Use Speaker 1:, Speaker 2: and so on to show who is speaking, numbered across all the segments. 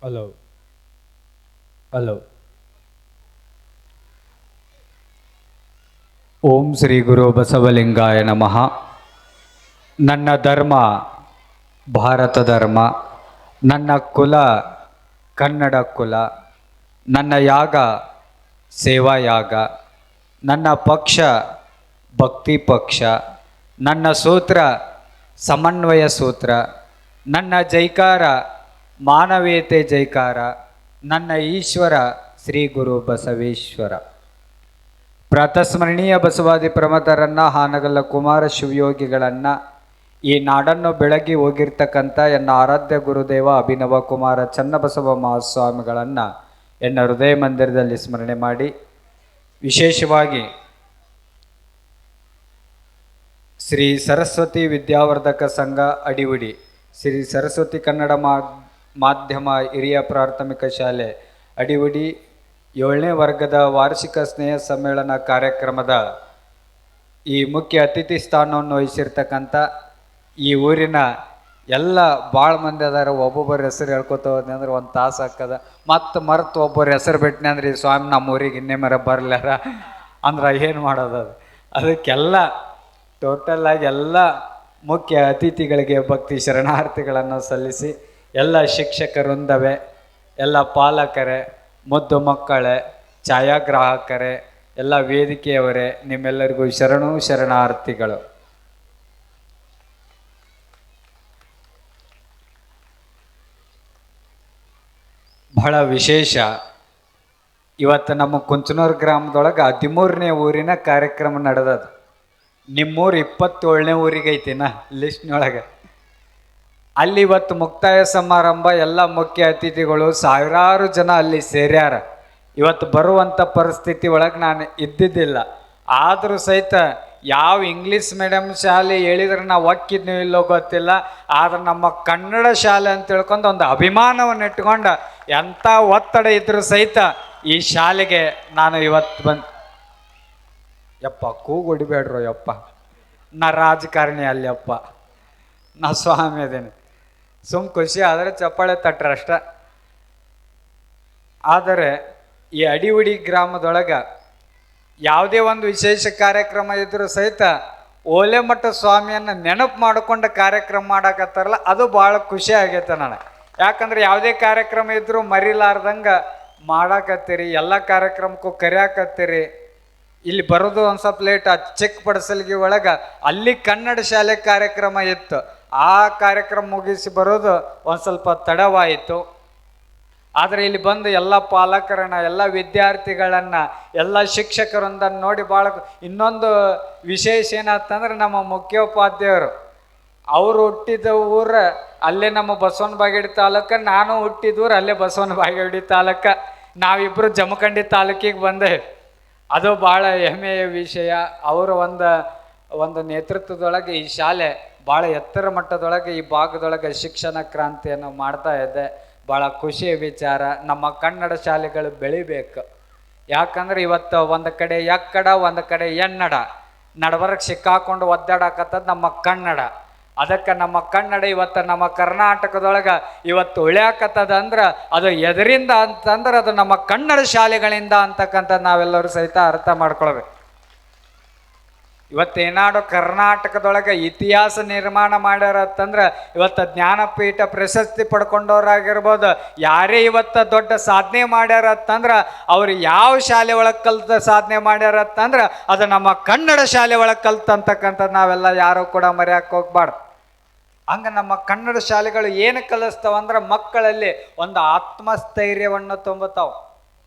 Speaker 1: Hello hello. ಓಂ ಶ್ರೀ ಗುರು ಬಸವಲಿಂಗಾಯ ನಮಃ. ನನ್ನ ಧರ್ಮ ಭಾರತ ಧರ್ಮ, ನನ್ನ ಕುಲ ಕನ್ನಡ ಕುಲ, ನನ್ನ ಯಾಗ ಸೇವಾ ಯಾಗ, ನನ್ನ ಪಕ್ಷ ಭಕ್ತಿ ಪಕ್ಷ, ನನ್ನ ಸೂತ್ರ ಸಮನ್ವಯ ಸೂತ್ರ, ನನ್ನ ಜೈಕಾರ ಮಾನವೀಯತೆ ಜೈಕಾರ, ನನ್ನ ಈಶ್ವರ ಶ್ರೀ ಗುರು ಬಸವೇಶ್ವರ. ಪ್ರಾತಸ್ಮರಣೀಯ ಬಸವಾದಿ ಪ್ರಮಥರನ್ನು, ಹಾನಗಲ್ಲ ಕುಮಾರ ಶಿವಯೋಗಿಗಳನ್ನು, ಈ ನಾಡನ್ನು ಬೆಳಗಿ ಹೋಗಿರ್ತಕ್ಕಂಥ ಎನ್ನ ಆರಾಧ್ಯ ಗುರುದೇವ ಅಭಿನವ ಕುಮಾರ ಚನ್ನಬಸವ ಮಹಾಸ್ವಾಮಿಗಳನ್ನು ಎನ್ನ ಹೃದಯ ಮಂದಿರದಲ್ಲಿ ಸ್ಮರಣೆ ಮಾಡಿ, ವಿಶೇಷವಾಗಿ ಶ್ರೀ ಸರಸ್ವತಿ ವಿದ್ಯಾವರ್ಧಕ ಸಂಘ ಅಡಿವಡಿ, ಶ್ರೀ ಸರಸ್ವತಿ ಕನ್ನಡ ಮಾಧ್ಯಮ ಹಿರಿಯ ಪ್ರಾಥಮಿಕ ಶಾಲೆ ಅಡಿವಡಿ 7ನೇ ವರ್ಗದ ವಾರ್ಷಿಕ ಸ್ನೇಹ ಸಮ್ಮೇಳನ ಕಾರ್ಯಕ್ರಮದ ಈ ಮುಖ್ಯ ಅತಿಥಿ ಸ್ಥಾನವನ್ನು ವಹಿಸಿರ್ತಕ್ಕಂಥ ಈ ಊರಿನ ಎಲ್ಲ ಭಾಳ ಮಂದಿ ಅದಾರ. ಒಬ್ಬೊಬ್ಬರ ಹೆಸರು ಹೇಳ್ಕೊತ ಹೋದ್ನಿ ಅಂದ್ರೆ ಒಂದು ತಾಸು ಹಾಕದ, ಮತ್ತು ಮರೆತು ಒಬ್ಬರ ಹೆಸರು ಬಿಟ್ಟನೆ ಅಂದ್ರೆ ಈ ಸ್ವಾಮಿ ನಮ್ಮ ಊರಿಗೆ ಇನ್ನೇ ಮರ ಬರಲಾರ ಅಂದ್ರೆ ಏನು ಮಾಡೋದು. ಅದಕ್ಕೆಲ್ಲ ಟೋಟಲಾಗಿ ಎಲ್ಲ ಮುಖ್ಯ ಅತಿಥಿಗಳಿಗೆ ಭಕ್ತಿ ಶರಣಾರ್ಥಿಗಳನ್ನು ಸಲ್ಲಿಸಿ, ಎಲ್ಲ ಶಿಕ್ಷಕರೊಂದವೆ, ಎಲ್ಲ ಪಾಲಕರೇ, ಮುದ್ದು ಮಕ್ಕಳೇ, ಛಾಯಾಗ್ರಾಹಕರೇ, ಎಲ್ಲ ವೇದಿಕೆಯವರೇ, ನಿಮ್ಮೆಲ್ಲರಿಗೂ ಶರಣಾರ್ಥಿಗಳು. ಬಹಳ ವಿಶೇಷ, ಇವತ್ತು ನಮ್ಮ ಕುಂಚನೂರು ಗ್ರಾಮದೊಳಗೆ 13ನೇ ಊರಿನ ಕಾರ್ಯಕ್ರಮ ನಡೆದದು. ನಿಮ್ಮೂರು 27ನೇ ಊರಿಗೆ ಐತಿನ ಲಿಸ್ಟ್ನೊಳಗೆ. ಅಲ್ಲಿ ಇವತ್ತು ಮುಕ್ತಾಯ ಸಮಾರಂಭ, ಎಲ್ಲ ಮುಖ್ಯ ಅತಿಥಿಗಳು ಸಾವಿರಾರು ಜನ ಅಲ್ಲಿ ಸೇರ್ಯಾರ. ಇವತ್ತು ಬರುವಂಥ ಪರಿಸ್ಥಿತಿ ಒಳಗೆ ನಾನು ಇದ್ದಿದ್ದಿಲ್ಲ. ಆದರೂ ಸಹಿತ ಯಾವ ಇಂಗ್ಲೀಷ್ ಮೀಡಿಯಮ್ ಶಾಲೆ ಹೇಳಿದ್ರೆ ನಾವು ಒಕ್ಕಿದ್ನೂ ಇಲ್ಲೋ ಗೊತ್ತಿಲ್ಲ, ಆದ್ರೆ ನಮ್ಮ ಕನ್ನಡ ಶಾಲೆ ಅಂತ ತಿಳ್ಕೊಂಡು ಒಂದು ಅಭಿಮಾನವನ್ನು ಇಟ್ಕೊಂಡು ಎಂಥ ಒತ್ತಡ ಇದ್ರೂ ಸಹಿತ ಈ ಶಾಲೆಗೆ ನಾನು ಇವತ್ತು ಯಪ್ಪ ಕೂಗು ಹೊಡಿಬೇಡ್ರು ಯಪ್ಪ, ನಾ ರಾಜಕಾರಣಿ ಅಲ್ಲಪ್ಪ, ನಾ ಸ್ವಾಮಿ ಅದೇನೆ. ಖುಷಿ ಆದರೆ ಚಪ್ಪಾಳೆ ತಟ್ರಷ್ಟ. ಆದರೆ ಈ ಅಡಿವಡಿ ಗ್ರಾಮದೊಳಗೆ ಯಾವುದೇ ಒಂದು ವಿಶೇಷ ಕಾರ್ಯಕ್ರಮ ಇದ್ರೂ ಸಹಿತ ಓಲೆಮಠ ಸ್ವಾಮಿಯನ್ನು ನೆನಪು ಮಾಡಿಕೊಂಡ ಕಾರ್ಯಕ್ರಮ ಮಾಡಕತ್ತಾರಲ್ಲ, ಅದು ಭಾಳ ಖುಷಿ ಆಗೈತೆ ನನಗೆ. ಯಾಕಂದ್ರೆ ಯಾವುದೇ ಕಾರ್ಯಕ್ರಮ ಇದ್ದರೂ ಮರಿಲಾರ್ದಂಗೆ ಮಾಡಾಕತ್ತೀರಿ, ಎಲ್ಲ ಕಾರ್ಯಕ್ರಮಕ್ಕೂ ಕರೆಯಾಕತ್ತೀರಿ. ಇಲ್ಲಿ ಬರೋದು ಒಂದು ಸ್ವಲ್ಪ ಲೇಟ್, ಆ ಚೆಕ್ ಪಡಿಸಲ್ಗಿ ಒಳಗೆ ಅಲ್ಲಿ ಕನ್ನಡ ಶಾಲೆ ಕಾರ್ಯಕ್ರಮ ಇತ್ತು, ಆ ಕಾರ್ಯಕ್ರಮ ಮುಗಿಸಿ ಬರೋದು ಒಂದು ಸ್ವಲ್ಪ ತಡವಾಯಿತು. ಆದರೆ ಇಲ್ಲಿ ಬಂದು ಎಲ್ಲ ಪಾಲಕರನ್ನ, ಎಲ್ಲ ವಿದ್ಯಾರ್ಥಿಗಳನ್ನು, ಎಲ್ಲ ಶಿಕ್ಷಕರೊಂದನ್ನು ನೋಡಿ ಭಾಳ ಇನ್ನೊಂದು ವಿಶೇಷ ಏನಂತಂದ್ರೆ, ನಮ್ಮ ಮುಖ್ಯೋಪಾಧ್ಯಾಯರು ಅವರು ಹುಟ್ಟಿದ ಊರು ಅಲ್ಲೇ ನಮ್ಮ ಬಸವನ ಬಾಗೇಡಿ ತಾಲೂಕು, ನಾನು ಹುಟ್ಟಿದೂರು ಅಲ್ಲೇ ಬಸವನ ಬಾಗೇಡಿ ತಾಲೂಕು. ನಾವಿಬ್ಬರು ಜಮಖಂಡಿ ತಾಲೂಕಿಗೆ ಬಂದೆ. ಅದು ಭಾಳ ಹೆಮ್ಮೆಯ ವಿಷಯ. ಅವರ ಒಂದು ನೇತೃತ್ವದೊಳಗೆ ಈ ಶಾಲೆ ಭಾಳ ಎತ್ತರ ಮಟ್ಟದೊಳಗೆ ಈ ಭಾಗದೊಳಗೆ ಶಿಕ್ಷಣ ಕ್ರಾಂತಿಯನ್ನು ಮಾಡ್ತಾ ಇದೆ. ಭಾಳ ಖುಷಿಯ ವಿಚಾರ. ನಮ್ಮ ಕನ್ನಡ ಶಾಲೆಗಳು ಬೆಳಿಬೇಕು. ಯಾಕಂದ್ರೆ ಇವತ್ತು ಒಂದು ಕಡೆ ಎಕ್ಕಡ, ಒಂದು ಕಡೆ ಎನ್ನಡ, ನಡಬರಕ್ಕೆ ಸಿಕ್ಕಾಕೊಂಡು ಒದ್ದಾಡಕತ್ತದ ನಮ್ಮ ಕನ್ನಡ. ಅದಕ್ಕೆ ನಮ್ಮ ಕನ್ನಡ ಇವತ್ತು ನಮ್ಮ ಕರ್ನಾಟಕದೊಳಗೆ ಇವತ್ತು ಉಳ್ಯಾಕತ್ತದ ಅಂದ್ರೆ ಅದು ಎದರಿಂದ ಅಂತಂದ್ರೆ ಅದು ನಮ್ಮ ಕನ್ನಡ ಶಾಲೆಗಳಿಂದ ಅಂತಕ್ಕಂಥದ್ದು ನಾವೆಲ್ಲರೂ ಸಹಿತ ಅರ್ಥ ಮಾಡ್ಕೊಳ್ಬೇಕು. ಇವತ್ತೇನಾಡು ಕರ್ನಾಟಕದೊಳಗೆ ಇತಿಹಾಸ ನಿರ್ಮಾಣ ಮಾಡ್ಯಾರತ್ತಂದ್ರೆ ಇವತ್ತು ಜ್ಞಾನಪೀಠ ಪ್ರಶಸ್ತಿ ಪಡ್ಕೊಂಡವ್ರಾಗಿರ್ಬೋದು, ಯಾರೇ ಇವತ್ತು ದೊಡ್ಡ ಸಾಧನೆ ಮಾಡ್ಯಾರತ್ತಂದ್ರೆ ಅವ್ರು ಯಾವ ಶಾಲೆ ಒಳಗೆ ಕಲ್ತ ಸಾಧನೆ ಮಾಡ್ಯಾರತ್ತಂದ್ರೆ ಅದು ನಮ್ಮ ಕನ್ನಡ ಶಾಲೆ ಒಳಗೆ ಕಲ್ತಂತಕ್ಕಂಥದ್ದು ನಾವೆಲ್ಲ ಯಾರೂ ಕೂಡ ಮರೆಯಕ್ಕೆ ಹೋಗ್ಬಾರ್ದು. ಹಂಗೆ ನಮ್ಮ ಕನ್ನಡ ಶಾಲೆಗಳು ಏನು ಕಲಿಸ್ತಾವಂದ್ರೆ ಮಕ್ಕಳಲ್ಲಿ ಒಂದು ಆತ್ಮಸ್ಥೈರ್ಯವನ್ನು ತುಂಬುತ್ತಾವೆ,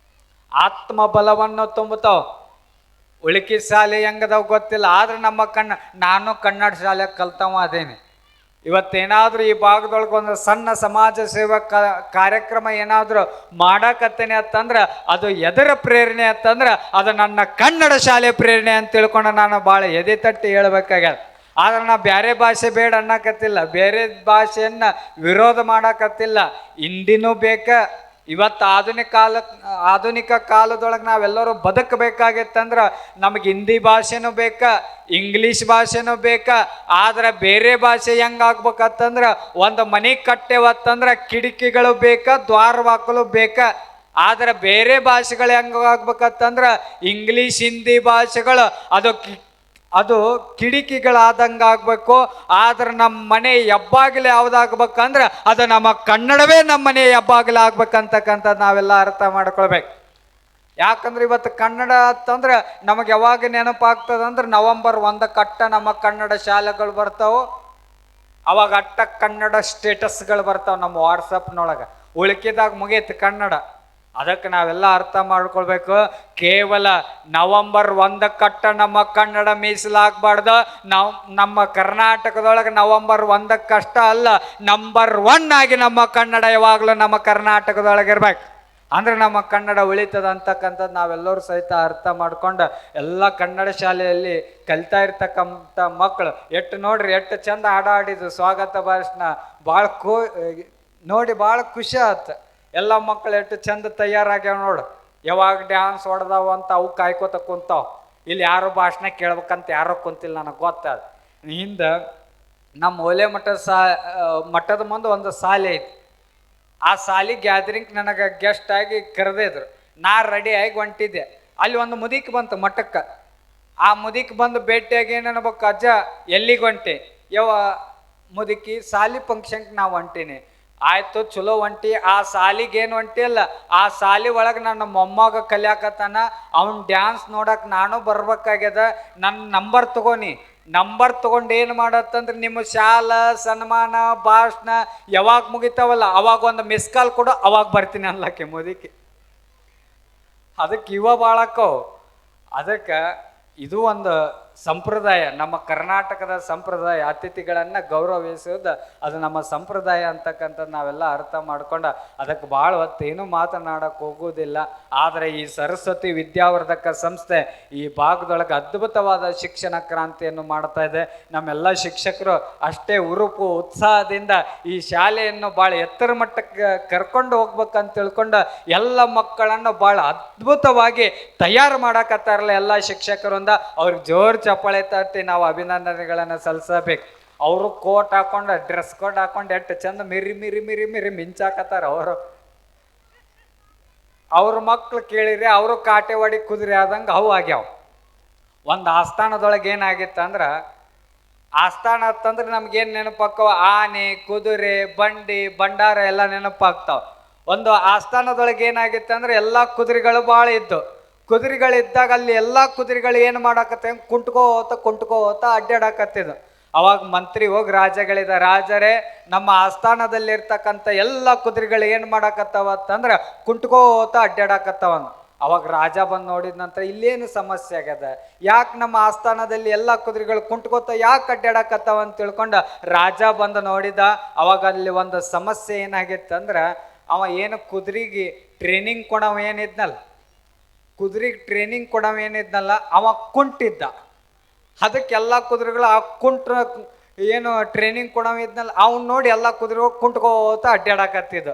Speaker 1: ಆತ್ಮಬಲವನ್ನು ತುಂಬುತ್ತಾವೆ. ಉಳಿಕೆ ಶಾಲೆ ಹೆಂಗದಾವ್ ಗೊತ್ತಿಲ್ಲ, ಆದ್ರೆ ನಮ್ಮ ನಾನು ಕನ್ನಡ ಶಾಲೆ ಕಲ್ತವ ಅದೇನೆ. ಇವತ್ತೇನಾದರೂ ಈ ಭಾಗದೊಳಗೆ ಒಂದು ಸಣ್ಣ ಸಮಾಜ ಸೇವಾ ಕಾರ್ಯಕ್ರಮ ಏನಾದರೂ ಮಾಡಕತ್ತೇನೆ ಅಂತಂದ್ರೆ ಅದು ಎದರ ಪ್ರೇರಣೆ ಅಂತಂದ್ರೆ ಅದು ನನ್ನ ಕನ್ನಡ ಶಾಲೆ ಪ್ರೇರಣೆ ಅಂತ ತಿಳ್ಕೊಂಡು ನಾನು ಭಾಳ ಎದೆ ತಟ್ಟಿ ಹೇಳ್ಬೇಕಾಗ್ಯದ. ಆದ್ರೆ ನಾ ಬೇರೆ ಭಾಷೆ ಬೇಡ ಅನ್ನಕತ್ತಿಲ್ಲ, ಬೇರೆ ಭಾಷೆಯನ್ನು ವಿರೋಧ ಮಾಡಕತ್ತಿಲ್ಲ. ಹಿಂದಿನೂ ಬೇಕ, ಇವತ್ತು ಆಧುನಿಕ ಕಾಲದೊಳಗೆ ನಾವೆಲ್ಲರೂ ಬದುಕಬೇಕಾಗಿತ್ತಂದ್ರೆ ನಮಗೆ ಹಿಂದಿ ಭಾಷೆನೂ ಬೇಕಾ, ಇಂಗ್ಲೀಷ್ ಭಾಷೆನೂ ಬೇಕಾ. ಆದ್ರೆ ಬೇರೆ ಭಾಷೆ ಹೆಂಗಾಗ್ಬೇಕಂತಂದ್ರೆ ಒಂದು ಮನೆ ಕಟ್ಟೆವತ್ತಂದ್ರೆ ಕಿಟಕಿಗಳು ಬೇಕಾ, ದ್ವಾರವಾಕಲು ಬೇಕಾ. ಆದ್ರೆ ಬೇರೆ ಭಾಷೆಗಳು ಹೆಂಗಾಗ್ಬೇಕಂತಂದ್ರೆ ಇಂಗ್ಲೀಷ್ ಹಿಂದಿ ಭಾಷೆಗಳು ಅದು ಕಿಟಕಿಗಳಾದಂಗೆ ಆಗ್ಬೇಕು. ಆದ್ರೆ ನಮ್ಮ ಮನೆ ಹೆಬ್ಬಾಗಿಲು ಯಾವ್ದಾಗ್ಬೇಕಂದ್ರೆ ಅದು ನಮ್ಮ ಕನ್ನಡವೇ ನಮ್ಮ ಮನೆ ಹೆಬ್ಬಾಗಿಲು ಆಗ್ಬೇಕಂತಕ್ಕಂಥದ್ದು ನಾವೆಲ್ಲ ಅರ್ಥ ಮಾಡ್ಕೊಳ್ಬೇಕು. ಯಾಕಂದ್ರೆ ಇವತ್ತು ಕನ್ನಡ ಅಂತಂದ್ರೆ ನಮಗೆ ಯಾವಾಗ ನೆನಪಾಗ್ತದಂದ್ರೆ November 1 ನಮ್ಮ ಕನ್ನಡ ಶಾಲೆಗಳು ಬರ್ತಾವೆ. ಅವಾಗ ಕನ್ನಡ ಸ್ಟೇಟಸ್ಗಳು ಬರ್ತಾವೆ ನಮ್ಮ ವಾಟ್ಸಪ್ನೊಳಗೆ. ಉಳ್ಕಿದಾಗ ಮುಗೀತು ಕನ್ನಡ. ಅದಕ್ಕೆ ನಾವೆಲ್ಲ ಅರ್ಥ ಮಾಡ್ಕೊಳ್ಬೇಕು. ಕೇವಲ November 1 ನಮ್ಮ ಕನ್ನಡ ಮೀಸಲಾಗಬಾರ್ದು. ನಮ್ಮ ಕರ್ನಾಟಕದೊಳಗೆ November 1 ಅಲ್ಲ, ನಂಬರ್ 1 ಆಗಿ ನಮ್ಮ ಕನ್ನಡ ಯಾವಾಗಲೂ ನಮ್ಮ ಕರ್ನಾಟಕದೊಳಗೆ ಇರ್ಬೇಕು. ಅಂದ್ರೆ ನಮ್ಮ ಕನ್ನಡ ಉಳಿತದ ಅಂತಕ್ಕಂಥದ್ದು ನಾವೆಲ್ಲರೂ ಸಹಿತ ಅರ್ಥ ಮಾಡ್ಕೊಂಡು ಎಲ್ಲ ಕನ್ನಡ ಶಾಲೆಯಲ್ಲಿ ಕಲಿತಾ ಇರ್ತಕ್ಕಂಥ ಮಕ್ಕಳು ನೋಡ್ರಿ ಎಷ್ಟು ಚಂದ ಆಡಿದ್ದು ಸ್ವಾಗತ ಭಾಷಣ. ನೋಡಿ ಭಾಳ ಖುಷಿ ಆಯ್ತು. ಎಲ್ಲ ಮಕ್ಕಳು ಎಷ್ಟು ಚಂದ ತಯಾರಾಗ್ಯಾವ ನೋಡು. ಯಾವಾಗ ಡ್ಯಾನ್ಸ್ ಹೊಡೆದಾವ ಅಂತ ಅವು ಕಾಯ್ಕೋತ ಕುಂತಾವ. ಇಲ್ಲಿ ಯಾರು ಭಾಷಣ ಕೇಳ್ಬೇಕಂತ ಯಾರೋ ಕುಂತಿಲ್ಲ, ನನಗೆ ಗೊತ್ತಾದ. ಹಿಂದೆ ನಮ್ಮ ಓಲೆ ಮಠದ ಮುಂದೆ ಒಂದು ಶಾಲೆ ಐತಿ. ಆ ಶಾಲೆ ಗ್ಯಾದರಿಂಗ್ ನನಗೆ ಗೆಸ್ಟ್ ಆಗಿ ಕರೆದಿದ್ರು. ನಾ ರೆಡಿಯಾಗಿ ಹೊಂಟಿದ್ದೆ. ಅಲ್ಲಿ ಒಂದು ಮುದಿಕ್ ಬಂತು ಮಠಕ್ಕೆ. ಆ ಮುದಿಕ್ ಬಂದು ಭೇಟಿಯಾಗಿ ಏನು ಅನ್ಬೇಕು, ಅಜ್ಜ ಎಲ್ಲಿಗೆ ಹೊಂಟಿ? ಮುದುಕಿ ಶಾಲಿ ಫಂಕ್ಷನ್ಗೆ ನಾವು ಹೊಂಟೀನಿ. ಆಯ್ತು, ಚಲೋ ಹೊಂಟಿ. ಆ ಶಾಲಿಗೆ ಏನು ಹೊಂಟಿ ಅಲ್ಲ, ಆ ಶಾಲಿ ಒಳಗೆ ನನ್ನ ಮೊಮ್ಮಗ ಕಲಿಯಾಕತ್ತಾನ. ಅವ್ನು ಡ್ಯಾನ್ಸ್ ನೋಡಕ್ಕೆ ನಾನು ಬರ್ಬೇಕಾಗ್ಯದ. ನನ್ನ ನಂಬರ್ ತೊಗೊಂಡು ಏನು ಮಾಡತ್ತಂದ್ರೆ ನಿಮ್ಮ ಶಾಲಾ ಸನ್ಮಾನ ಭಾಷಣ ಯಾವಾಗ ಮುಗಿತಾವಲ್ಲ ಅವಾಗ ಒಂದು ಮಿಸ್ ಕಾಲ್ ಕೊಡು, ಅವಾಗ ಬರ್ತೀನಿ ಅನ್ಲಕ್ಕೆ ಮುದುಕಿ. ಅದಕ್ಕೆ ಬಾಳಕ್ಕವು. ಅದಕ್ಕೆ ಇದು ಒಂದು ಸಂಪ್ರದಾಯ, ನಮ್ಮ ಕರ್ನಾಟಕದ ಸಂಪ್ರದಾಯ. ಅತಿಥಿಗಳನ್ನು ಗೌರವಿಸೋದು ಅದು ನಮ್ಮ ಸಂಪ್ರದಾಯ ಅಂತಕ್ಕಂಥದ್ದು ನಾವೆಲ್ಲ ಅರ್ಥ ಮಾಡ್ಕೊಂಡು ಅದಕ್ಕೆ ಭಾಳ ಹೊತ್ತೇನು ಮಾತನಾಡಕ್ಕೆ ಹೋಗೋದಿಲ್ಲ. ಆದರೆ ಈ ಸರಸ್ವತಿ ವಿದ್ಯಾವರ್ಧಕ ಸಂಸ್ಥೆ ಈ ಭಾಗದೊಳಗೆ ಅದ್ಭುತವಾದ ಶಿಕ್ಷಣ ಕ್ರಾಂತಿಯನ್ನು ಮಾಡ್ತಾ ಇದೆ. ನಮ್ಮೆಲ್ಲ ಶಿಕ್ಷಕರು ಅಷ್ಟೇ ಹುರುಪು ಉತ್ಸಾಹದಿಂದ ಈ ಶಾಲೆಯನ್ನು ಭಾಳ ಎತ್ತರ ಮಟ್ಟಕ್ಕೆ ಕರ್ಕೊಂಡು ಹೋಗ್ಬೇಕಂತ ತಿಳ್ಕೊಂಡು ಎಲ್ಲ ಮಕ್ಕಳನ್ನು ಭಾಳ ಅದ್ಭುತವಾಗಿ ತಯಾರು ಮಾಡಕತ್ತಾರಲ್ಲ ಎಲ್ಲ ಶಿಕ್ಷಕರಿಂದ. ಅವ್ರಿಗೆ ಜೋರು ಚಪ್ಪಾಳೆ ತಟ್ಟಿ ನಾವು ಅಭಿನಂದನೆಗಳನ್ನು ಸಲ್ಲಿಸಬೇಕು. ಅವರು ಕೋಟ್ ಹಾಕೊಂಡು ಡ್ರೆಸ್ ಕೋಟ್ ಹಾಕೊಂಡು ಎಷ್ಟು ಚಂದ ಮಿರಿ ಮಿಂಚಾಕತ್ತಾರ. ಅವ್ರ ಮಕ್ಳು ಕೇಳಿರಿ, ಅವರು ಕಾಟೆವಾಡಿ ಕುದುರೆ ಆದಂಗೆ ಅವು ಆಗ್ಯಾವ. ಒಂದು ಆಸ್ಥಾನದೊಳಗೆ ಏನಾಗಿತ್ತು ಅಂದ್ರೆ, ಆಸ್ಥಾನ ಅಂತಂದ್ರೆ ನಮ್ಗೇನು ನೆನಪಾಕ್ಕವ? ಆನೆ, ಕುದುರೆ, ಬಂಡಿ, ಭಂಡಾರ ಎಲ್ಲ ನೆನಪಾಗ್ತಾವ. ಒಂದು ಆಸ್ಥಾನದೊಳಗೆ ಏನಾಗಿತ್ತು ಅಂದ್ರೆ ಎಲ್ಲ ಕುದುರೆಗಳು ಭಾಳ ಇದ್ದು. ಕುದುರೆಗಳಿದ್ದಾಗ ಅಲ್ಲಿ ಎಲ್ಲ ಕುದುರೆಗಳು ಏನು ಮಾಡಾಕತ್ತೆ, ಕುಂಟ್ಕೋತ ಅಡ್ಡಾಡಕತ್ತಿದ್ದು. ಅವಾಗ ಮಂತ್ರಿ ಹೋಗಿ ರಾಜರೇ ನಮ್ಮ ಆಸ್ಥಾನದಲ್ಲಿರ್ತಕ್ಕಂಥ ಎಲ್ಲ ಕುದುರೆಗಳು ಏನು ಮಾಡಾಕತ್ತಾವ ಅಂತಂದ್ರೆ ಕುಂಟ್ಕೋತ ಅಡ್ಡಾಡಕತ್ತಾವ. ಅವಾಗ ರಾಜ ಬಂದು ನೋಡಿದ ನಂತರ ಇಲ್ಲೇನು ಸಮಸ್ಯೆ ಆಗ್ಯದ, ಯಾಕೆ ನಮ್ಮ ಆಸ್ಥಾನದಲ್ಲಿ ಎಲ್ಲ ಕುದುರೆಗಳು ಕುಂಟ್ಕೋತ ಯಾಕೆ ಅಡ್ಡಾಡಕತ್ತಾವ ಅಂತ ತಿಳ್ಕೊಂಡು ರಾಜ ಬಂದು ನೋಡಿದ. ಅವಾಗ ಅಲ್ಲಿ ಒಂದು ಸಮಸ್ಯೆ ಏನಾಗಿತ್ತಂದ್ರೆ, ಅವ ಏನು ಕುದುರೆಗೆ ಟ್ರೈನಿಂಗ್ ಕೊಡವೇನಿದ್ನಲ್ಲ ಅವ ಕುಂಟಿದ್ದ. ಅದಕ್ಕೆಲ್ಲ ಕುದುರೆಗಳು ಆ ಏನು ಟ್ರೈನಿಂಗ್ ಕೊಡವಿದ್ನಲ್ಲ ಅವ್ನು ನೋಡಿ ಎಲ್ಲ ಕುದುರೆಗಳು ಕುಂಟ್ಕೋತ ಅಡ್ಡಾಡಕತ್ತಿದ್ದು.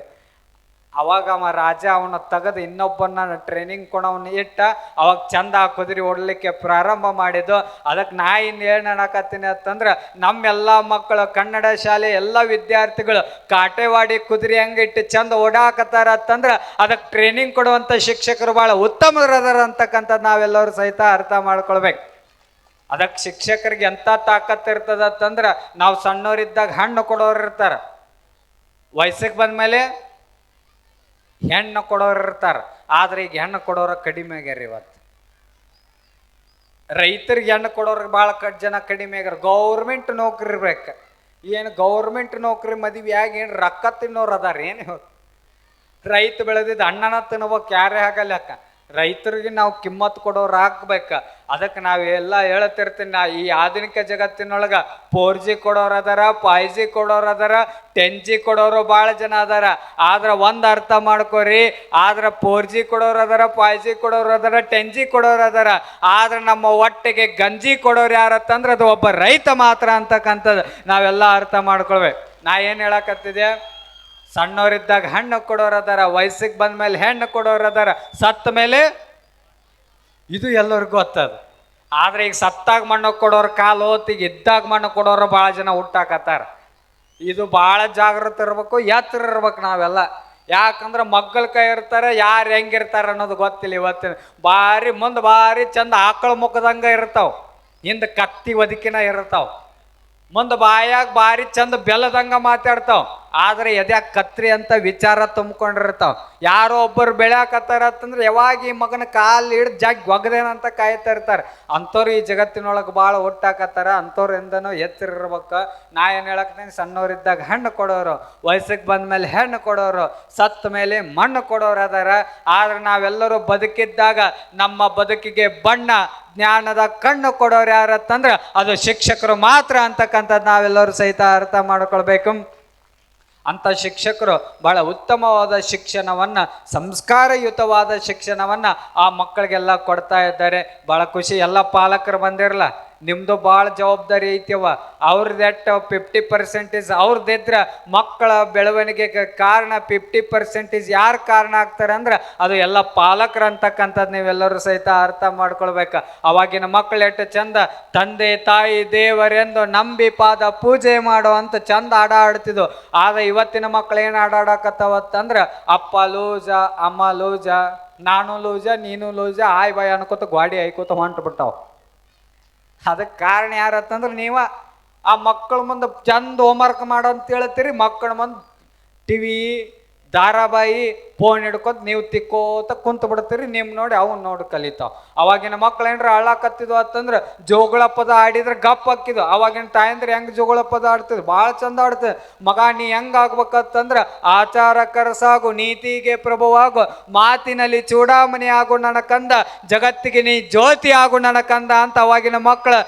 Speaker 1: ಅವಾಗ ಅವ ರಾಜ ಅವನ ತೆಗೆದು ಇನ್ನೊಬ್ಬನ ಟ್ರೈನಿಂಗ್ ಕೊಡವನ್ನ ಇಟ್ಟ. ಅವಾಗ ಚಂದ ಆ ಕುದುರೆ ಓಡಲಿಕ್ಕೆ ಪ್ರಾರಂಭ ಮಾಡಿದ್ದು. ಅದಕ್ಕೆ ನಾ ಇನ್ನು ಏನು ಹೇಳಕತ್ತೀನಿ ಅಂತಂದ್ರೆ, ನಮ್ಮೆಲ್ಲ ಮಕ್ಕಳು ಕನ್ನಡ ಶಾಲೆ ಎಲ್ಲ ವಿದ್ಯಾರ್ಥಿಗಳು ಕಾಟೆವಾಡಿ ಕುದುರೆ ಹಂಗೆ ಇಟ್ಟು ಚಂದ ಓಡಾಕತ್ತಾರ ಅಂತಂದ್ರೆ ಅದಕ್ಕೆ ಟ್ರೈನಿಂಗ್ ಕೊಡುವಂಥ ಶಿಕ್ಷಕರು ಭಾಳ ಉತ್ತಮರದಾರ ಅಂತಕ್ಕಂಥದ್ದು ನಾವೆಲ್ಲರೂ ಸಹಿತ ಅರ್ಥ ಮಾಡ್ಕೊಳ್ಬೇಕು. ಅದಕ್ಕೆ ಶಿಕ್ಷಕರಿಗೆ ಎಂಥ ತಾಕತ್ತು ಇರ್ತದ ಅಂತಂದ್ರೆ, ನಾವು ಸಣ್ಣವರಿದ್ದಾಗ ಹಣ್ಣು ಕೊಡೋರು ಇರ್ತಾರೆ, ವಯಸ್ಸಿಗೆ ಬಂದಮೇಲೆ ಹೆಣ್ಣು ಕೊಡೋರು ಇರ್ತಾರೆ. ಆದ್ರೆ ಈಗ ಹೆಣ್ಣು ಕೊಡೋರ ಕಡಿಮೆ ಆಗ್ಯಾರ. ಇವತ್ತು ರೈತರಿಗೆ ಹೆಣ್ಣು ಕೊಡೋರಿಗೆ ಭಾಳ ಜನ ಕಡಿಮೆ ಆಗ್ಯಾರ. ಗೌರ್ಮೆಂಟ್ ನೌಕರಿ ಇರ್ಬೇಕು. ಏನು ಗೌರ್ಮೆಂಟ್ ನೌಕರಿ ಮದುವೆ ಆಗಿ ಏನು ರೊಕ್ಕ ತಿನ್ನೋರು ಅದಾರ ಏನು? ರೈತ ಬೆಳೆದಿದ್ದು ಅಣ್ಣನ ತಿನ್ಬೇಕು, ಯಾರೇ ಆಗಲ್ಲ. ರೈತರಿಗೆ ನಾವು ಕಿಮ್ಮತ್ತು ಕೊಡೋರು ಹಾಕ್ಬೇಕು. ಅದಕ್ಕೆ ನಾವೆಲ್ಲ ಹೇಳ್ತಿರ್ತೀನಿ, ಈ ಆಧುನಿಕ ಜಗತ್ತಿನೊಳಗೆ 4G ಕೊಡೋರು ಅದಾರ, 5G ಕೊಡೋರು ಅದಾರ, 10G ಕೊಡೋರು ಭಾಳ ಜನ ಅದಾರ. ಆದ್ರೆ ಒಂದು ಅರ್ಥ ಮಾಡ್ಕೋರಿ, ಆದ್ರೆ 4G ಕೊಡೋರು ಅದಾರ, 5G ಕೊಡೋರು ಅದಾರ, 10G ಕೊಡೋರು ಅದಾರ. ಆದ್ರೆ ನಮ್ಮ ಒಟ್ಟಿಗೆ ಗಂಜಿ ಕೊಡೋರು ಯಾರತ್ತಂದ್ರೆ ಅದು ಒಬ್ಬ ರೈತ ಮಾತ್ರ ಅಂತಕ್ಕಂಥದ್ದು ನಾವೆಲ್ಲ ಅರ್ಥ ಮಾಡ್ಕೊಳ್ಬೇಕು. ನಾ ಏನು ಹೇಳಕತ್ತಿದೆ, ಸಣ್ಣವರಿದ್ದಾಗ ಹಣ್ಣು ಕೊಡೋರು ಅದಾರ, ವಯಸ್ಸಿಗೆ ಬಂದ ಮೇಲೆ ಹೆಣ್ಣು ಕೊಡೋರು ಅದಾರ, ಸತ್ತ ಮೇಲೆ ಇದು ಎಲ್ಲರಿಗೂ ಗೊತ್ತದ. ಆದ್ರೆ ಈಗ ಸತ್ತಾಗ ಮಣ್ಣು ಕೊಡೋರು ಕಾಲು ಹೋತ್, ಈಗ ಇದ್ದಾಗ ಮಣ್ಣು ಕೊಡೋರು ಭಾಳ ಜನ ಹುಟ್ಟಾಕತ್ತಾರ. ಇದು ಭಾಳ ಜಾಗೃತಿ ಇರ್ಬೇಕು, ಎತ್ತರ ಇರ್ಬೇಕು ನಾವೆಲ್ಲ. ಯಾಕಂದ್ರೆ ಮಗ್ಗಲ ಕೈ ಇರ್ತಾರೆ, ಯಾರು ಹೆಂಗಿರ್ತಾರೆ ಅನ್ನೋದು ಗೊತ್ತಿಲ್ಲ. ಇವತ್ತಿನ ಭಾರಿ ಮುಂದೆ ಭಾರಿ ಚಂದ ಆಕಳ ಮುಖದಂಗ ಇರ್ತಾವ, ಹಿಂದೆ ಕತ್ತಿ ಒದಕಿನ ಇರ್ತಾವ, ಮುಂದೆ ಬಾಯಾಗ ಭಾರಿ ಚಂದ ಬೆಲ್ಲದಂಗ ಮಾತಾಡ್ತಾವ. ಆದ್ರೆ ಎದ್ಯಾಗ ಕತ್ರಿ ಅಂತ ವಿಚಾರ ತುಂಬ್ಕೊಂಡಿರ್ತಾವ. ಯಾರೋ ಒಬ್ಬರು ಬೆಳ್ಯಾಕತ್ತಾರ ಅಂತಂದ್ರೆ ಯಾವಾಗ ಈ ಮಗನ ಕಾಲು ಹಿಡ್ದು ಜಾಗ್ ಒಗದೇನಂತ ಕಾಯ್ತಾ ಇರ್ತಾರೆ. ಅಂಥವ್ರು ಈ ಜಗತ್ತಿನೊಳಗೆ ಭಾಳ ಹುಟ್ಟಾಕತ್ತಾರ. ಅಂಥವ್ರಿಂದನೂ ಎತ್ತಿರ್ಬೇಕು. ನಾ ಏನು ಹೇಳಕ್ತೀನಿ, ಸಣ್ಣವರಿದ್ದಾಗ ಹಣ್ಣು ಕೊಡೋರು, ವಯಸ್ಸಿಗೆ ಬಂದ ಮೇಲೆ ಹೆಣ್ಣು ಕೊಡೋರು, ಸತ್ತ ಮೇಲೆ ಮಣ್ಣು ಕೊಡೋರು ಅದಾರ. ಆದ್ರೆ ನಾವೆಲ್ಲರೂ ಬದುಕಿದ್ದಾಗ ನಮ್ಮ ಬದುಕಿಗೆ ಬಣ್ಣ ಜ್ಞಾನದ ಕಣ್ಣು ಕೊಡೋರು ಯಾರತ್ತಂದ್ರೆ ಅದು ಶಿಕ್ಷಕರು ಮಾತ್ರ ಅಂತಕ್ಕಂಥದ್ದು ನಾವೆಲ್ಲರೂ ಸಹಿತ ಅರ್ಥ ಮಾಡ್ಕೊಳ್ಬೇಕು. ಅಂಥ ಶಿಕ್ಷಕರು ಬಹಳ ಉತ್ತಮವಾದ ಶಿಕ್ಷಣವನ್ನು, ಸಂಸ್ಕಾರಯುತವಾದ ಶಿಕ್ಷಣವನ್ನು ಆ ಮಕ್ಕಳಿಗೆಲ್ಲ ಕೊಡ್ತಾ ಇದ್ದಾರೆ. ಭಾಳ ಖುಷಿ. ಎಲ್ಲ ಪಾಲಕರು ಬಂದಿರಲ್ಲ, ನಿಮ್ಮದು ಭಾಳ ಜವಾಬ್ದಾರಿ ಐತಿವ. ಅವ್ರದ್ದು 50% ಅವ್ರದ್ದಿದ್ರೆ ಮಕ್ಕಳ ಬೆಳವಣಿಗೆಗೆ ಕಾರಣ 50% ಯಾರು ಕಾರಣ ಆಗ್ತಾರೆ ಅಂದ್ರೆ ಅದು ಎಲ್ಲ ಪಾಲಕರು ಅಂತಕ್ಕಂಥದ್ದು ನೀವೆಲ್ಲರೂ ಸಹಿತ ಅರ್ಥ ಮಾಡ್ಕೊಳ್ಬೇಕು. ಅವಾಗಿನ ಮಕ್ಕಳು ಎಷ್ಟು ಚಂದ ತಂದೆ ತಾಯಿ ದೇವರೆಂದು ನಂಬಿ ಪಾದ ಪೂಜೆ ಮಾಡುವಂತ ಚಂದ ಆಡ್ತಿದ್ವು. ಆದ್ರೆ ಇವತ್ತಿನ ಮಕ್ಕಳು ಏನು ಆಡಾಡಕತ್ತಾವತ್ತಂದ್ರೆ ಅಪ್ಪ ಲೂಜ, ಅಮ್ಮ ಲೂಜ, ನಾನು ಲೂಜ, ನೀನು ಲೂಜ, ಆಯ್ ಬಾಯ್ ಅನ್ಕೋತ ಗಾಡಿ ಐಕೋತ ಹೊಂಟು ಬಿಟ್ಟಾವ. ಅದಕ್ಕೆ ಕಾರಣ ಯಾರತ್ತಂದ್ರೆ ನೀವ ಆ ಮಕ್ಕಳ ಮುಂದೆ ಚಂದ ಹೋಮ್ವರ್ಕ್ ಮಾಡೋ ಅಂತ ಹೇಳ್ತೀರಿ, ಮಕ್ಕಳ ಮುಂದೆ ಟಿವಿ ಧಾರಾವಾಹಿ ಫೋನ್ ಹಿಡ್ಕೊತ ನೀವು ತಿಕ್ಕೋತ ಕುಂತು ಬಿಡ್ತೀರಿ. ನಿಮ್ ನೋಡಿ ಅವ್ನು ನೋಡಿ ಕಲಿತಾವ. ಅವಾಗಿನ ಮಕ್ಳು ಏನ್ರ ಅಳ್ಳಾಕತ್ತಿದ್ವು ಅಂತಂದ್ರೆ ಜೋಗಳ ಪದ ಆಡಿದ್ರೆ ಗಪ್ ಹಾಕಿದ್ವು. ಅವಾಗಿನ ತಾಯಂದ್ರೆ ಹೆಂಗ್ ಜೋಗಳ ಪದ ಆಡ್ತಿದ್ವು, ಭಾಳ ಚಂದ ಆಡ್ತಿದ್. ಮಗ ನೀ ಹೆಂಗ್ ಆಗ್ಬೇಕಂತಂದ್ರ ಆಚಾರಕರ ಸಾಗು, ನೀತಿಗೆ ಪ್ರಭುವಾಗು, ಮಾತಿನಲ್ಲಿ ಚೂಡಾಮಣಿ ಆಗು ನನ್ನ ಕಂದ, ಜಗತ್ತಿಗೆ ನೀ ಜ್ಯೋತಿ ಆಗು ನನ್ನ ಕಂದ ಅಂತ ಅವಾಗಿನ ಮಕ್ಕಳು,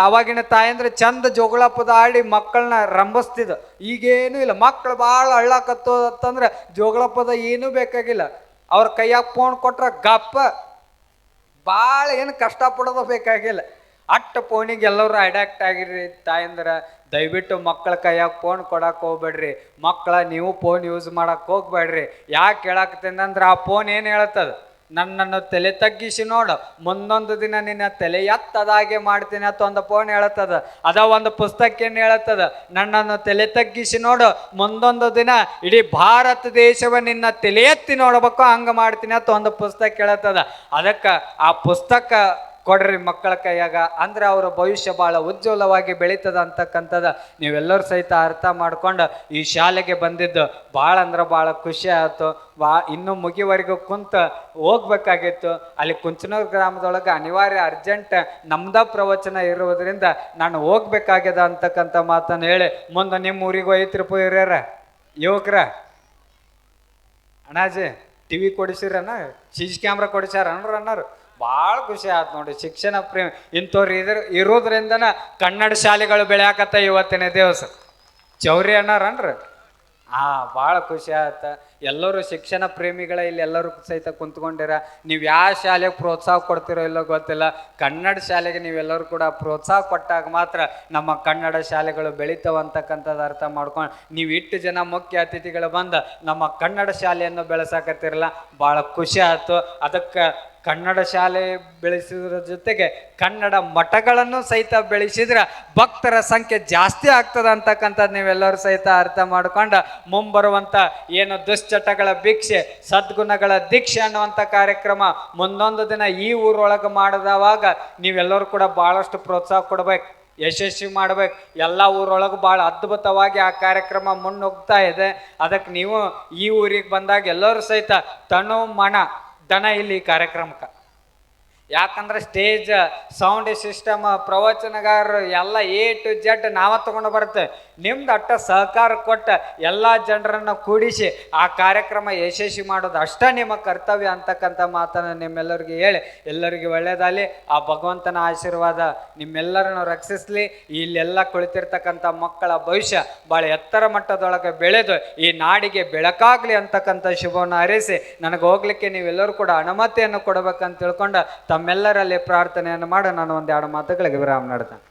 Speaker 1: ಅವಾಗಿನ ತಾಯಂದ್ರೆ ಚಂದ ಜೋಗಳ ಪದ ಆಡಿ ಮಕ್ಕಳನ್ನ ರಂಭಿಸ್ತಿದ್ವು. ಈಗೇನು ಇಲ್ಲ, ಮಕ್ಕಳು ಭಾಳ ಅಳ್ಳಾಕತ್ತು ಅಂತಂದ್ರೆ ಜೋಗಳ ಪದ ಏನೂ ಬೇಕಾಗಿಲ್ಲ. ಅವ್ರ ಕೈಯಾಗ ಫೋನ್ ಕೊಟ್ರ ಗಪ್ಪ, ಭಾಳ ಏನು ಕಷ್ಟಪಡೋದು ಬೇಕಾಗಿಲ್ಲ. ಅಟ್ಟ ಫೋನಿಗೆ ಎಲ್ಲರೂ ಅಡ್ಯಾಕ್ಟ್ ಆಗಿರಿ. ತಾಯಂದ್ರ ದಯವಿಟ್ಟು ಮಕ್ಕಳ ಕೈಯಾಗ ಫೋನ್ ಕೊಡಕ್ಕೆ ಹೋಗ್ಬೇಡ್ರಿ. ಮಕ್ಕಳ ನೀವು ಫೋನ್ ಯೂಸ್ ಮಾಡಕ್ಕೆ ಹೋಗ್ಬೇಡ್ರಿ. ಯಾಕೆ ಹೇಳಾಕತ್ತೀನಿ ಅಂದ್ರೆ ಆ ಫೋನ್ ಏನು ಹೇಳ್ತದ, ನನ್ನನ್ನು ತಲೆ ತಗ್ಗಿಸಿ ನೋಡು, ಮುಂದೊಂದು ದಿನ ನಿನ್ನ ತಲೆ ಎತ್ತದಾಗೆ ಮಾಡ್ತೀನಿ ಅಂತ ಒಂದು ಫೋನ್ ಹೇಳತ್ತದ. ಅದ ಒಂದು ಪುಸ್ತಕ ಏನು ಹೇಳತ್ತದ, ನನ್ನನ್ನು ತಲೆ ತಗ್ಗಿಸಿ ನೋಡು, ಮುಂದೊಂದು ದಿನ ಇಡೀ ಭಾರತ ದೇಶವ ನಿನ್ನ ತಲೆ ಎತ್ತಿ ನೋಡ್ಬೇಕು, ಹಂಗೆ ಮಾಡ್ತೀನಿ ಅಂತ ಒಂದು ಪುಸ್ತಕ ಹೇಳತ್ತದ. ಅದಕ್ಕೆ ಆ ಪುಸ್ತಕ ಕೊಡ್ರಿ ಮಕ್ಕಳ ಕೈಯಾಗ, ಅಂದ್ರೆ ಅವರ ಭವಿಷ್ಯ ಭಾಳ ಉಜ್ವಲವಾಗಿ ಬೆಳೀತದ ಅಂತಕ್ಕಂಥದ್ದು ನೀವೆಲ್ಲರೂ ಸಹಿತ ಅರ್ಥ ಮಾಡ್ಕೊಂಡು ಈ ಶಾಲೆಗೆ ಬಂದಿದ್ದು ಭಾಳ ಅಂದ್ರೆ ಭಾಳ ಖುಷಿ ಆಯ್ತು. ಇನ್ನೂ ಮುಗಿವರೆಗೂ ಕುಂತ ಹೋಗ್ಬೇಕಾಗಿತ್ತು. ಅಲ್ಲಿ ಕುಂಚನೂರು ಗ್ರಾಮದೊಳಗೆ ಅನಿವಾರ್ಯ ಅರ್ಜೆಂಟ್ ನಮ್ದ ಪ್ರವಚನ ಇರುವುದರಿಂದ ನಾನು ಹೋಗ್ಬೇಕಾಗ್ಯದ ಅಂತಕ್ಕಂಥ ಮಾತನ್ನು ಹೇಳಿ ಮುಂದೆ ನಿಮ್ಮ ಊರಿಗೆ ಹೋಯ್ತಿರ್ಪ ಹಿರಿಯರ ಯುವಕರ. ಅಣ್ಣಾಜಿ ಟಿವಿ ಕೊಡಿಸಿರನ, CC ಕ್ಯಾಮ್ರಾ ಕೊಡಿಸ್ಯಾರ ಅನ್ನೋರು ಭಾಳ ಖುಷಿ ಆಯ್ತು ನೋಡಿ. ಶಿಕ್ಷಣ ಪ್ರೇಮ ಇಂಥವ್ರು ಇರೋದ್ರಿಂದನ ಕನ್ನಡ ಶಾಲೆಗಳು ಬೆಳೆಯಾಕತ್ತ ಇವತ್ತಿನ ದಿವಸ. ಚೌರಿ ಅಣ್ಣಾರನ್ರಿ, ಭಾಳ ಖುಷಿ ಆಯ್ತು. ಎಲ್ಲರೂ ಶಿಕ್ಷಣ ಪ್ರೇಮಿಗಳ ಇಲ್ಲಿ ಎಲ್ಲರೂ ಸಹಿತ ಕುಂತ್ಕೊಂಡಿರ. ನೀವು ಯಾವ ಶಾಲೆಗೆ ಪ್ರೋತ್ಸಾಹ ಕೊಡ್ತಿರೋ ಇಲ್ಲೋ ಗೊತ್ತಿಲ್ಲ, ಕನ್ನಡ ಶಾಲೆಗೆ ನೀವೆಲ್ಲರೂ ಕೂಡ ಪ್ರೋತ್ಸಾಹ ಕೊಟ್ಟಾಗ ಮಾತ್ರ ನಮ್ಮ ಕನ್ನಡ ಶಾಲೆಗಳು ಬೆಳಿತಾವ ಅಂತಕ್ಕಂಥದ್ದು ಅರ್ಥ ಮಾಡ್ಕೊಂಡು ನೀವು ಇಟ್ಟು ಜನ ಮುಖ್ಯ ಅತಿಥಿಗಳು ಬಂದು ನಮ್ಮ ಕನ್ನಡ ಶಾಲೆಯನ್ನು ಬೆಳೆಸಾಕತ್ತಿರಲ್ಲ, ಭಾಳ ಖುಷಿ ಆಯ್ತು. ಅದಕ್ಕೆ ಕನ್ನಡ ಶಾಲೆ ಬೆಳೆಸಿದ್ರ ಜೊತೆಗೆ ಕನ್ನಡ ಮಠಗಳನ್ನು ಸಹಿತ ಬೆಳೆಸಿದ್ರೆ ಭಕ್ತರ ಸಂಖ್ಯೆ ಜಾಸ್ತಿ ಆಗ್ತದೆ ಅಂತಕ್ಕಂಥದ್ದು ನೀವೆಲ್ಲರೂ ಸಹಿತ ಅರ್ಥ ಮಾಡ್ಕೊಂಡು ಮುಂಬರುವಂಥ ಏನು ದುಶ್ಚಟಗಳ ಭಿಕ್ಷೆ ಸದ್ಗುಣಗಳ ದೀಕ್ಷೆ ಅನ್ನುವಂಥ ಕಾರ್ಯಕ್ರಮ ಮುಂದೊಂದು ದಿನ ಈ ಊರೊಳಗೆ ಮಾಡಿದವಾಗ ನೀವೆಲ್ಲರೂ ಕೂಡ ಭಾಳಷ್ಟು ಪ್ರೋತ್ಸಾಹ ಕೊಡ್ಬೇಕು, ಯಶಸ್ವಿ ಮಾಡ್ಬೇಕು. ಎಲ್ಲ ಊರೊಳಗೆ ಭಾಳ ಅದ್ಭುತವಾಗಿ ಆ ಕಾರ್ಯಕ್ರಮ ಮುನ್ನುಗ್ತಾ ಇದೆ. ಅದಕ್ಕೆ ನೀವು ಈ ಊರಿಗೆ ಬಂದಾಗ ಎಲ್ಲರೂ ಸಹಿತ ತನು ಮನ ದನ ಇಲ್ಲಿ ಕಾರ್ಯಕ್ರಮಕ್ಕೆ. ಯಾಕಂದ್ರೆ ಸ್ಟೇಜ್ ಸೌಂಡ್ ಸಿಸ್ಟಮ್ ಪ್ರವಚನಗಾರರು ಎಲ್ಲ A to Z ನಾವ ತಗೊಂಡು ಬರುತ್ತೆ. ನಿಮ್ದು ಅಟ್ಟ ಸಹಕಾರ ಕೊಟ್ಟ ಎಲ್ಲ ಜನರನ್ನು ಕೂಡಿಸಿ ಆ ಕಾರ್ಯಕ್ರಮ ಯಶಸ್ವಿ ಮಾಡೋದು ಅಷ್ಟೇ ನಿಮ್ಮ ಕರ್ತವ್ಯ ಅಂತಕ್ಕಂಥ ಮಾತನ್ನು ನಿಮ್ಮೆಲ್ಲರಿಗೆ ಹೇಳಿ ಎಲ್ಲರಿಗೆ ಒಳ್ಳೆಯದಾಗಲಿ. ಆ ಭಗವಂತನ ಆಶೀರ್ವಾದ ನಿಮ್ಮೆಲ್ಲರನ್ನು ರಕ್ಷಿಸಲಿ. ಇಲ್ಲೆಲ್ಲ ಕುಳಿತಿರ್ತಕ್ಕಂಥ ಮಕ್ಕಳ ಭವಿಷ್ಯ ಭಾಳ ಎತ್ತರ ಮಟ್ಟದೊಳಗೆ ಬೆಳೆದು ಈ ನಾಡಿಗೆ ಬೆಳಕಾಗಲಿ ಅಂತಕ್ಕಂಥ ಶುಭವನ್ನು ಹಾರೈಸಿ ನನಗೆ ಹೋಗ್ಲಿಕ್ಕೆ ನೀವೆಲ್ಲರೂ ಕೂಡ ಅನುಮತಿಯನ್ನು ಕೊಡಬೇಕಂತ ತಿಳ್ಕೊಂಡು ತಮ್ಮೆಲ್ಲರಲ್ಲಿ ಪ್ರಾರ್ಥನೆಯನ್ನು ಮಾಡಿ ನಾನು ಒಂದೆರಡು ಮಾತುಗಳಿಗೆ ವಿರಾಮ ನೀಡ್ತೇನೆ.